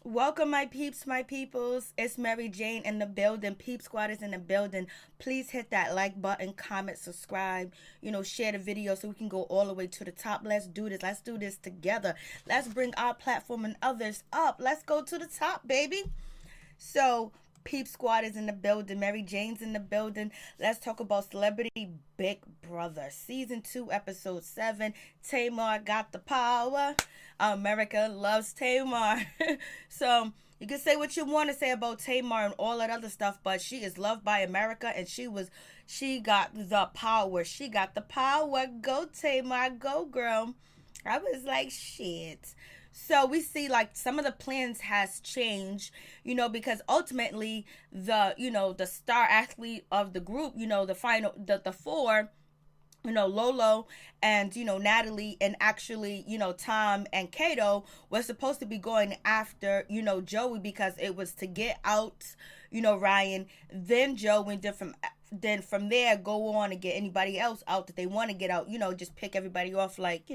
Welcome, my peeps, my peoples. It's Mary Jane in the building. Peep Squad is in the building. Please hit that like button, comment, subscribe, share the video so we can go all the way to the top. Let's do this. Let's do this together. Let's bring our platform and others up. Let's go to the top, baby. So, Peep Squad is in the building. Mary Jane's in the building. Let's talk about Celebrity Big Brother. Season 2, Episode 7. Tamar got the power. America loves Tamar. So, you can say what you want to say about Tamar and all that other stuff, but she is loved by America and she got the power. She got the power. Go Tamar, go girl. I was like, shit. So we see like some of the plans has changed, because ultimately the star athlete of the group, the final the four, Lolo and, Natalie and actually, Tom and Kato was supposed to be going after, Joey because it was to get out, Ryan, then Joey, then from there go on and get anybody else out that they want to get out, just pick everybody off like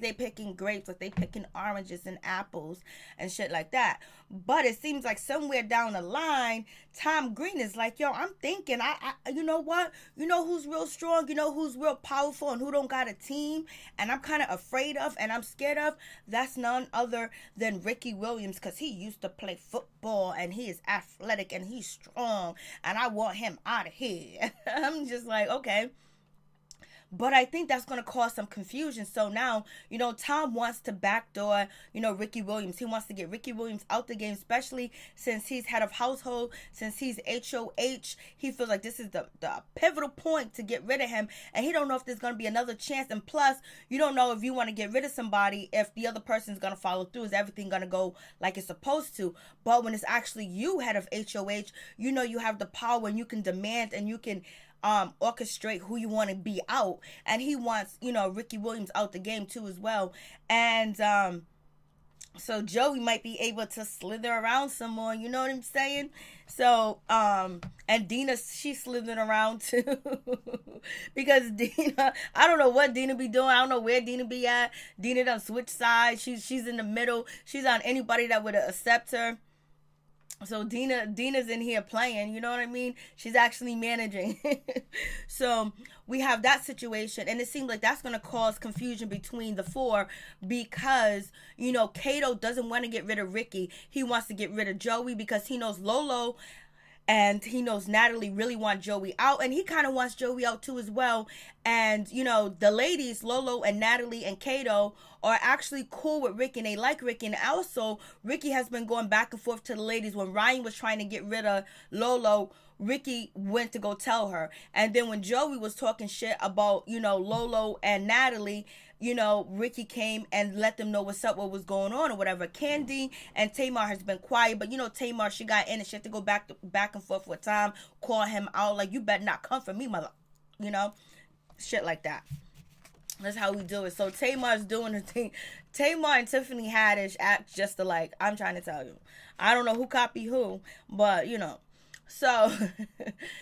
they picking grapes, like they picking oranges and apples and shit like that. But it seems like somewhere down the line, Tom Green is like, yo, I'm thinking, you know what? You know who's real strong? You know who's real powerful and who don't got a team? And I'm kind of afraid of and I'm scared of? That's none other than Ricky Williams, because he used to play football and he is athletic and he's strong. And I want him out of here. I'm just like, okay. But I think that's going to cause some confusion. So now, Tom wants to backdoor, Ricky Williams. He wants to get Ricky Williams out the game, especially since he's head of household, since he's HOH. He feels like this is the pivotal point to get rid of him. And he don't know if there's going to be another chance. And plus, you don't know if you want to get rid of somebody, if the other person's going to follow through. Is everything going to go like it's supposed to? But when it's actually you, head of HOH, you have the power and you can demand and you can orchestrate who you want to be out, and he wants Ricky Williams out the game too as well. And so Joey might be able to slither around some more, you know what I'm saying? So and Dina, she's slithering around too. Because Dina, I don't know what Dina be doing. I don't know where Dina be at. Dina done switch sides. She's in the middle. She's on anybody that would accept her. So Dina's in here playing, you know what I mean? She's actually managing. So we have that situation, and it seems like that's going to cause confusion between the four because, Kato doesn't want to get rid of Ricky. He wants to get rid of Joey because he knows Lolo and he knows Natalie really want Joey out, and he kind of wants Joey out too as well. And the ladies, Lolo and Natalie and Kato, are actually cool with Ricky and they like Ricky. And also Ricky has been going back and forth to the ladies. When Ryan was trying to get rid of Lolo, Ricky went to go tell her. And then when Joey was talking shit about Lolo and Natalie, Ricky came and let them know what's up, what was going on or whatever. Candy and Tamar has been quiet, but Tamar, she got in and she had to go back and forth with Tom, call him out like, you better not come for me, mother, shit like that. That's how we do it. So Tamar's doing her thing. Tamar and Tiffany Haddish act just alike. I'm trying to tell you. I don't know who copied who, but So,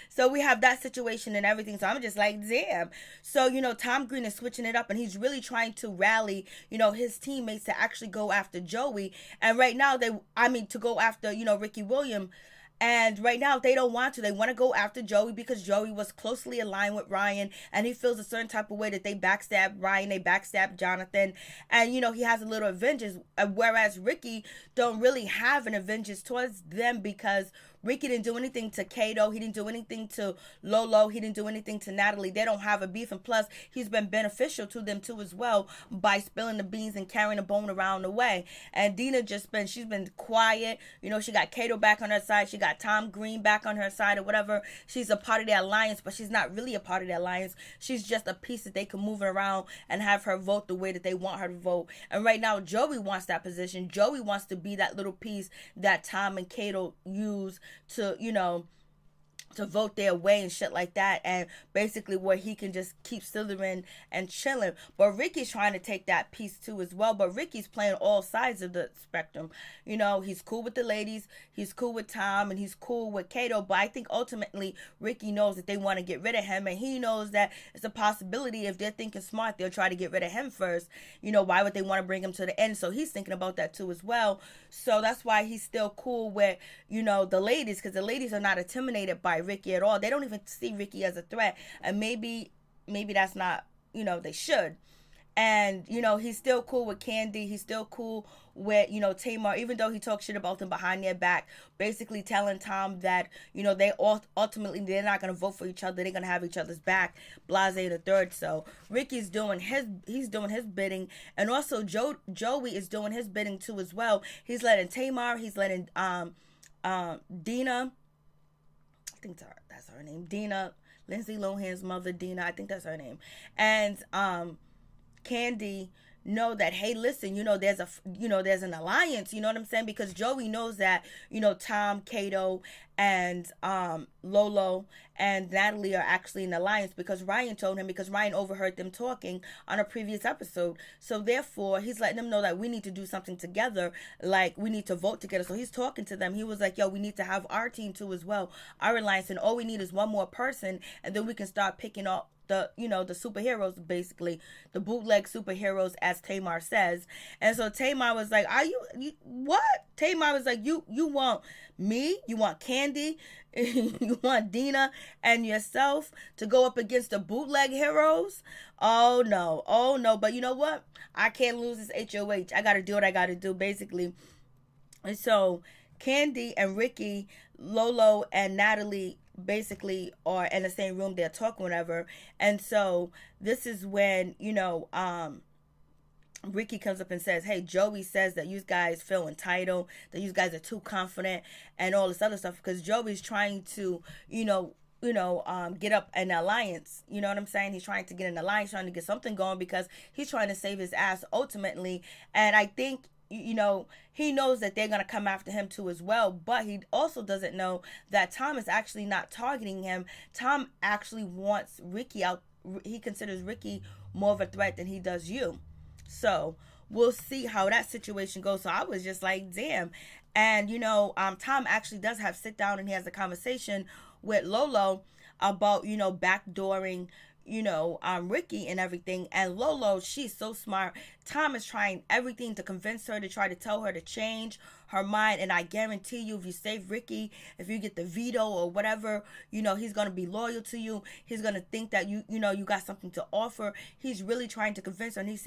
so we have that situation and everything. So I'm just like, damn. So, Tom Green is switching it up and he's really trying to rally, his teammates to actually go after Joey. And right now to go after, Ricky Williams. And right now they don't want to. They want to go after Joey because Joey was closely aligned with Ryan and he feels a certain type of way that they backstab Ryan, they backstab Jonathan, and he has a little vengeance, whereas Ricky don't really have an vengeance towards them because Ricky didn't do anything to Kato. He didn't do anything to Lolo. He didn't do anything to Natalie. They don't have a beef. And plus, he's been beneficial to them too as well by spilling the beans and carrying a bone around the way. And Dina she's been quiet. She got Kato back on her side. She got Tom Green back on her side or whatever. She's a part of the alliance, but she's not really a part of the alliance. She's just a piece that they can move around and have her vote the way that they want her to vote. And right now, Joey wants that position. Joey wants to be that little piece that Tom and Kato use to, to vote their way and shit like that, and basically where he can just keep slithering and chilling. But Ricky's trying to take that piece too as well. But Ricky's playing all sides of the spectrum. You know, he's cool with the ladies, he's cool with Tom, and he's cool with Kato. But I think ultimately Ricky knows that they want to get rid of him, and he knows that it's a possibility if they're thinking smart, they'll try to get rid of him first. You know, why would they want to bring him to the end? So he's thinking about that too as well. So that's why he's still cool with, you know, the ladies, because the ladies are not intimidated by Ricky at all. They don't even see Ricky as a threat, and maybe that's not, you know, they should. And you know, he's still cool with Candy, he's still cool with, you know, Tamar, even though he talks shit about them behind their back, basically telling Tom that, you know, they ultimately they're not going to vote for each other, they're going to have each other's back, blase the third. So Ricky's doing his bidding, and also Joey is doing his bidding too as well. He's letting Tamar, he's letting Dina, I think that's her name, Dina, Lindsay Lohan's mother, Dina, I think that's her name, and Candy know that, hey, listen, you know, there's an alliance, you know what I'm saying? Because Joey knows that, you know, Tom, Kato, and Lolo and Natalie are actually in alliance, because Ryan told him, because Ryan overheard them talking on a previous episode. So therefore he's letting them know that we need to do something together, like we need to vote together. So he's talking to them. He was like, yo, we need to have our team too as well, our alliance, and all we need is one more person, and then we can start picking up the, you know, the superheroes, basically the bootleg superheroes, as Tamar says. And so Tamar was like, are you what? Tamar was like, you want me, you want Candy, you want Dina and yourself to go up against the bootleg heroes? Oh no. But you know what, I can't lose this HOH. I gotta do what I gotta do, basically. And so Candy and Ricky, Lolo and Natalie basically are in the same room, they're talking, whatever. And so this is when, you know, Ricky comes up and says, hey, Joey says that you guys feel entitled, that you guys are too confident and all this other stuff, because Joey's trying to, get up an alliance. You know what I'm saying? He's trying to get an alliance, trying to get something going, because he's trying to save his ass ultimately. And I think, you know, he knows that they're going to come after him too as well, but he also doesn't know that Tom is actually not targeting him. Tom actually wants Ricky out. He considers Ricky more of a threat than he does you. So we'll see how that situation goes. So I was just like, damn. And, you know, Tom actually does have sit down, and he has a conversation with Lolo about, you know, backdooring, you know, Ricky and everything. And Lolo, she's so smart. Tom is trying everything to convince her, to try to tell her to change her mind. And I guarantee you, if you save Ricky, if you get the veto or whatever, you know, he's going to be loyal to you. He's going to think that you got something to offer. He's really trying to convince her. And he's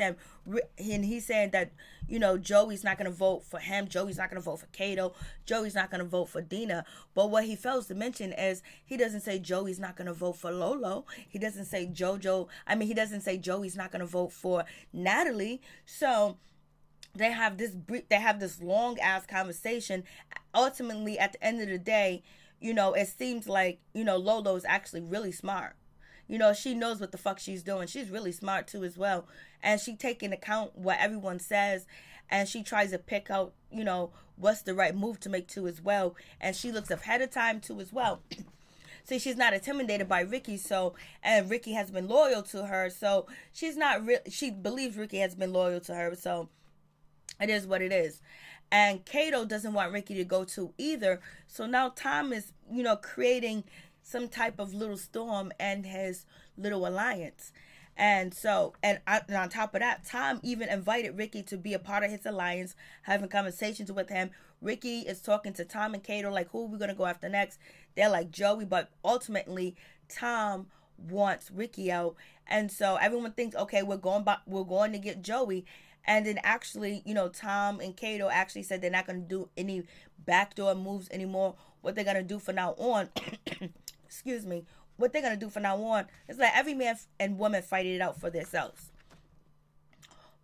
saying that, you know, Joey's not going to vote for him. Joey's not going to vote for Kato. Joey's not going to vote for Dina. But what he fails to mention is he doesn't say Joey's not going to vote for Lolo. He doesn't say he doesn't say Joey's not going to vote for Natalie. So they have this long ass conversation. Ultimately, at the end of the day, you know, it seems like, you know, Lolo is actually really smart. You know, she knows what the fuck she's doing. She's really smart too as well. And she takes into account what everyone says, and she tries to pick out, you know, what's the right move to make too as well. And she looks ahead of time too as well. See, she's not intimidated by Ricky, and Ricky has been loyal to her, so she believes Ricky has been loyal to her, so it is what it is. And Kato doesn't want Ricky to go to either, so now Tom is, you know, creating some type of little storm and his little alliance. And so, and on top of that, Tom even invited Ricky to be a part of his alliance, having conversations with him. Ricky is talking to Tom and Kato, like, who are we going to go after next? They're like, Joey, but ultimately, Tom wants Ricky out. And so everyone thinks, okay, we're going to get Joey. And then actually, you know, Tom and Kato actually said they're not going to do any backdoor moves anymore. What they're going to do from now on, excuse me, what they're going to do from now on is let every man and woman fight it out for themselves.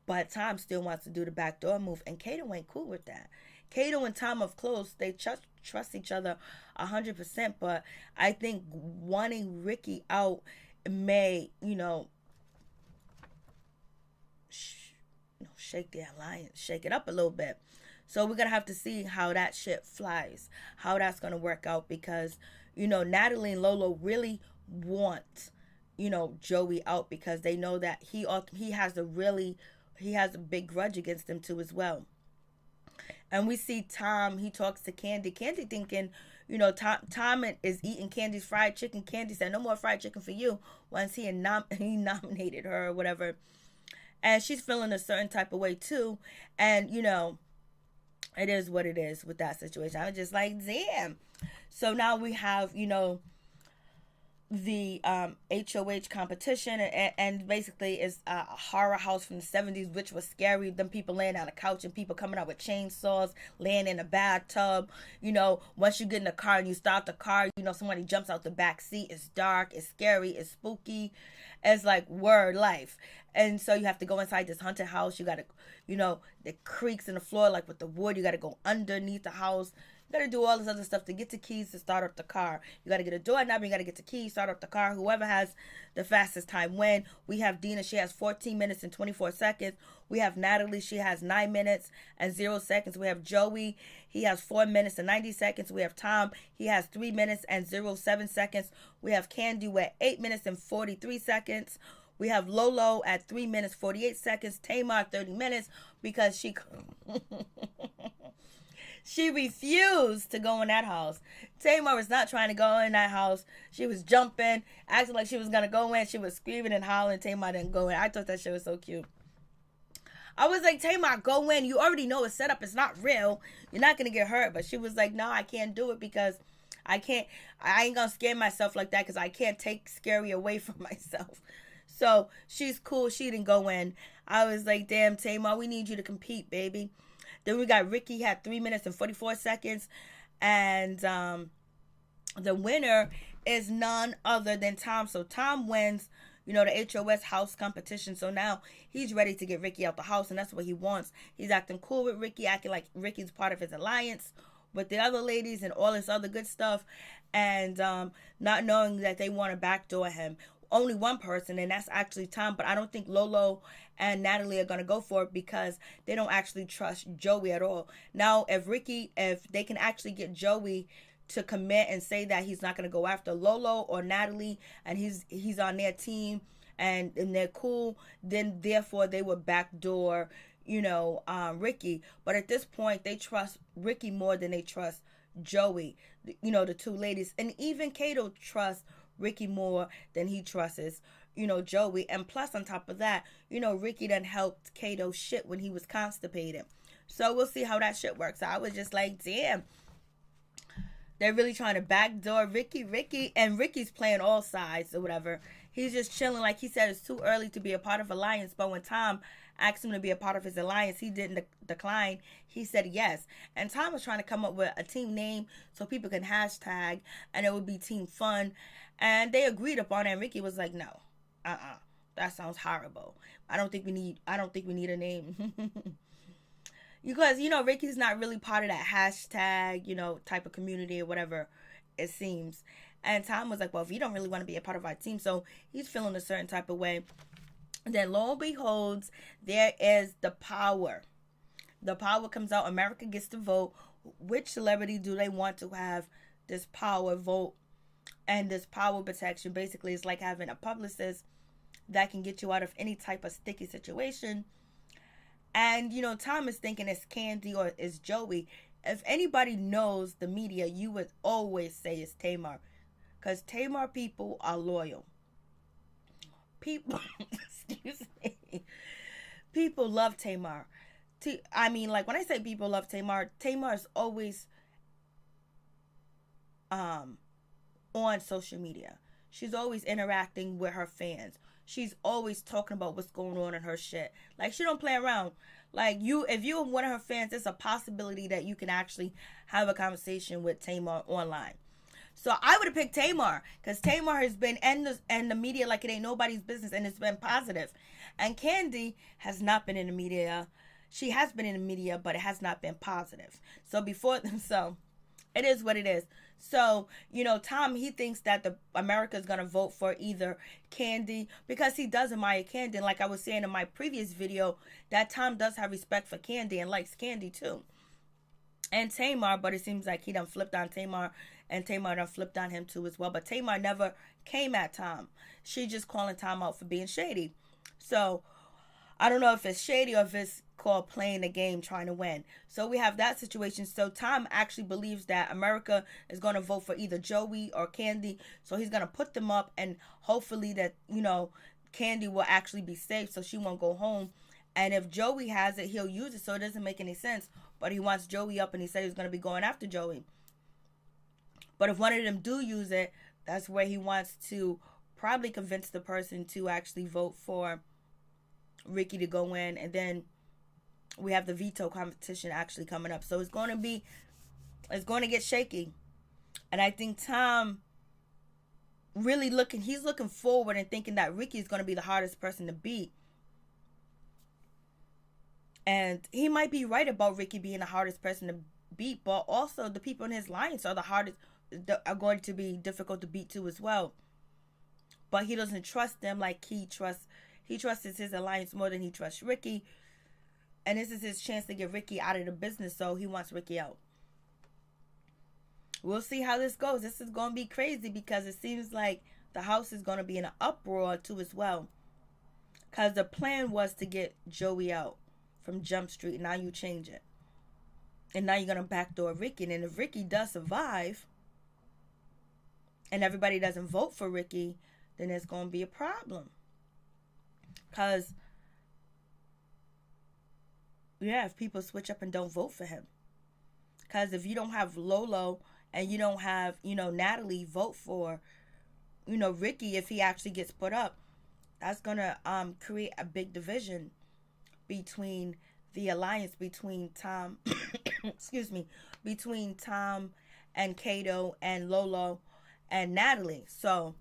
But Tom still wants to do the backdoor move, and Kato ain't cool with that. Kato and Tom are close. They trust each other 100%, but I think wanting Ricky out may, you know, shake the alliance, shake it up a little bit. So we're gonna have to see how that shit flies, how that's gonna work out, because Natalie and Lolo really want Joey out, because they know that he has a big grudge against them too as well. And we see Tom, he talks to Candy. Candy thinking, Tom is eating Candy's fried chicken. Candy said, no more fried chicken for you, once he nominated her or whatever. And she's feeling a certain type of way too. And, it is what it is with that situation. I was just like, damn. So now we have, the HOH competition, and basically it's a horror house from the 70s, which was scary. Them people laying on a couch and people coming out with chainsaws, laying in a bathtub. Once you get in the car and you start the car, somebody jumps out the back seat. It's dark, it's scary, it's spooky. It's like word life. And so you have to go inside this haunted house. You gotta, the creaks in the floor, like with the wood. You gotta go underneath the house. You gotta do all this other stuff to get the keys to start up the car. You gotta get a doorknob, you gotta get the keys, start up the car. Whoever has the fastest time win. We have Dina, she has 14 minutes and 24 seconds. We have Natalie, she has 9 minutes and 0 seconds. We have Joey, he has 4 minutes and 90 seconds. We have Tom, he has 3 minutes and 07 seconds. We have Candy with 8 minutes and 43 seconds. We have Lolo at 3 minutes 48 seconds. Tamar 30 minutes because she she refused to go in that house. Tamar was not trying to go in that house. She was jumping, acting like she was going to go in. She was screaming and hollering. Tamar didn't go in. I thought that shit was so cute. I was like, Tamar, go in. You already know it's set up. It's not real. You're not going to get hurt. But she was like, no, I can't do it because I ain't going to scare myself like that because I can't take scary away from myself. So she's cool. She didn't go in. I was like, damn, Tamar, we need you to compete, baby. Then we got Ricky, had 3 minutes and 44 seconds. And the winner is none other than Tom. So Tom wins, the HOH house competition. So now he's ready to get Ricky out the house. And that's what he wants. He's acting cool with Ricky, acting like Ricky's part of his alliance with the other ladies and all this other good stuff. And not knowing that they want to backdoor him. Only one person, and that's actually Tom. But I don't think Lolo and Natalie are going to go for it because they don't actually trust Joey at all. Now, if they can actually get Joey to commit and say that he's not going to go after Lolo or Natalie, and he's on their team and they're cool, then therefore they would backdoor, Ricky. But at this point, they trust Ricky more than they trust Joey, the two ladies. And even Kato trusts Ricky more than he trusts, Joey. And plus, on top of that, Ricky done helped Kato shit when he was constipated. So we'll see how that shit works. I was just like, damn. They're really trying to backdoor Ricky. And Ricky's playing all sides or whatever. He's just chilling. Like he said, it's too early to be a part of Alliance. But when Tom asked him to be a part of his alliance, he didn't decline. He said yes. And Tom was trying to come up with a team name so people can hashtag and it would be Team Fun. And they agreed upon it. And Ricky was like, no, that sounds horrible. I don't think we need a name. Because, Ricky's not really part of that hashtag, type of community or whatever it seems. And Tom was like, well, if you don't really want to be a part of our team, so he's feeling a certain type of way. Then lo and behold, there is the power. The power comes out. America gets to vote. Which celebrity do they want to have this power vote? And this power protection basically is like having a publicist that can get you out of any type of sticky situation. And, Tom is thinking it's Candy or it's Joey. If anybody knows the media, you would always say it's Tamar. Because Tamar people are loyal. People, excuse me. People love Tamar. I mean, like, when I say people love Tamar, Tamar is always on social media. She's always interacting with her fans. She's always talking about what's going on in her shit. Like, she don't play around. Like, if you're one of her fans, there's a possibility that you can actually have a conversation with Tamar online. So I would have picked Tamar, because Tamar has been in the media like it ain't nobody's business, and it's been positive. And Candy has not been in the media. She has been in the media, but it has not been positive. So It is what it is. So, Tom, he thinks that America is going to vote for either Kandi, because he does admire Kandi. And like I was saying in my previous video, that Tom does have respect for Kandi and likes Kandi too. And Tamar, but it seems like he done flipped on Tamar, and Tamar done flipped on him too as well. But Tamar never came at Tom. She just calling Tom out for being shady. So, I don't know if it's shady or if it's called playing the game, trying to win. So we have that situation. So Tom actually believes that America is going to vote for either Joey or Kandi. So he's going to put them up, and hopefully that, Kandi will actually be safe so she won't go home. And if Joey has it, he'll use it. So it doesn't make any sense. But he wants Joey up, and he said he's going to be going after Joey. But if one of them do use it, that's where he wants to probably convince the person to actually vote for Ricky to go in. And then we have the veto competition actually coming up. So it's going to get shaky. And I think Tom really he's looking forward and thinking that Ricky is going to be the hardest person to beat. And he might be right about Ricky being the hardest person to beat, but also the people in his alliance are are going to be difficult to beat too as well. But he doesn't trust them like he trusts his alliance more than he trusts Ricky. And this is his chance to get Ricky out of the business, so he wants Ricky out. We'll see how this goes. This is going to be crazy because it seems like the house is going to be in an uproar too as well. Because the plan was to get Joey out from Jump Street, and now you change it. And now you're going to backdoor Ricky. And if Ricky does survive, and everybody doesn't vote for Ricky, then there's going to be a problem. Because, if people switch up and don't vote for him. Because if you don't have Lolo and you don't have, Natalie vote for, Ricky, if he actually gets put up, that's going to create a big division between the alliance between Tom, between Tom and Kato and Lolo and Natalie. So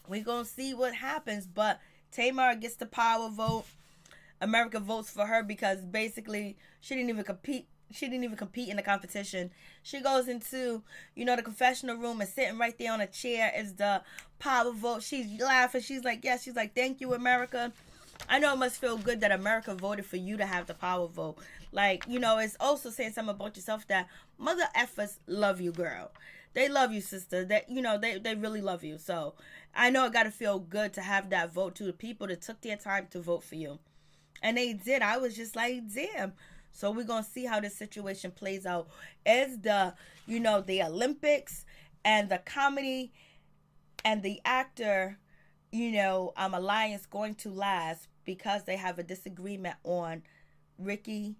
we're going to see what happens. But Tamar gets the power vote. America votes for her because basically she didn't even compete. She didn't even compete in the competition. She goes into, the confessional room and sitting right there on a chair is the power vote. She's laughing. She's like, yes. She's like, thank you, America. I know it must feel good that America voted for you to have the power vote. Like, it's also saying something about yourself that mother effers love you, girl. They love you, sister. They really love you. So I know it got to feel good to have that vote to the people that took their time to vote for you. And they did. I was just like, damn. So we're going to see how this situation plays out. Is the Olympics and the comedy and the actor, alliance going to last because they have a disagreement on Ricky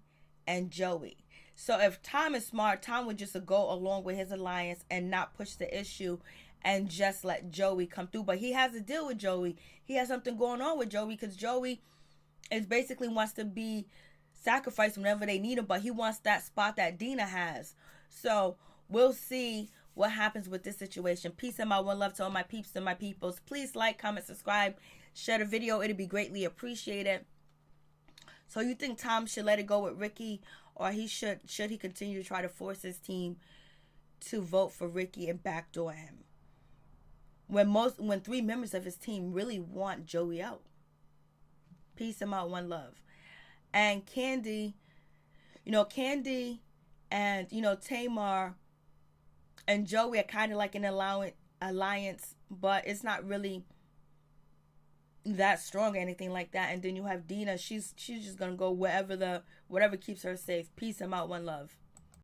and Joey? So if Tom is smart, Tom would just go along with his alliance and not push the issue and just let Joey come through. But he has to deal with Joey. He has something going on with Joey because Joey is basically wants to be sacrificed whenever they need him, but he wants that spot that Dina has. So we'll see what happens with this situation. Peace and my one love to all my peeps and my peoples. Please like, comment, subscribe, share the video. It'd be greatly appreciated. So you think Tom should let it go with Ricky, or should he continue to try to force his team to vote for Ricky and backdoor him? When 3 members of his team really want Joey out. Peace and my one love. And Kandi, Kandi and, Tamar and Joey are kind of like an alliance, but it's not really that strong or anything like that. And then you have Dina. She's just going to go whatever keeps her safe. Peace and out. One love.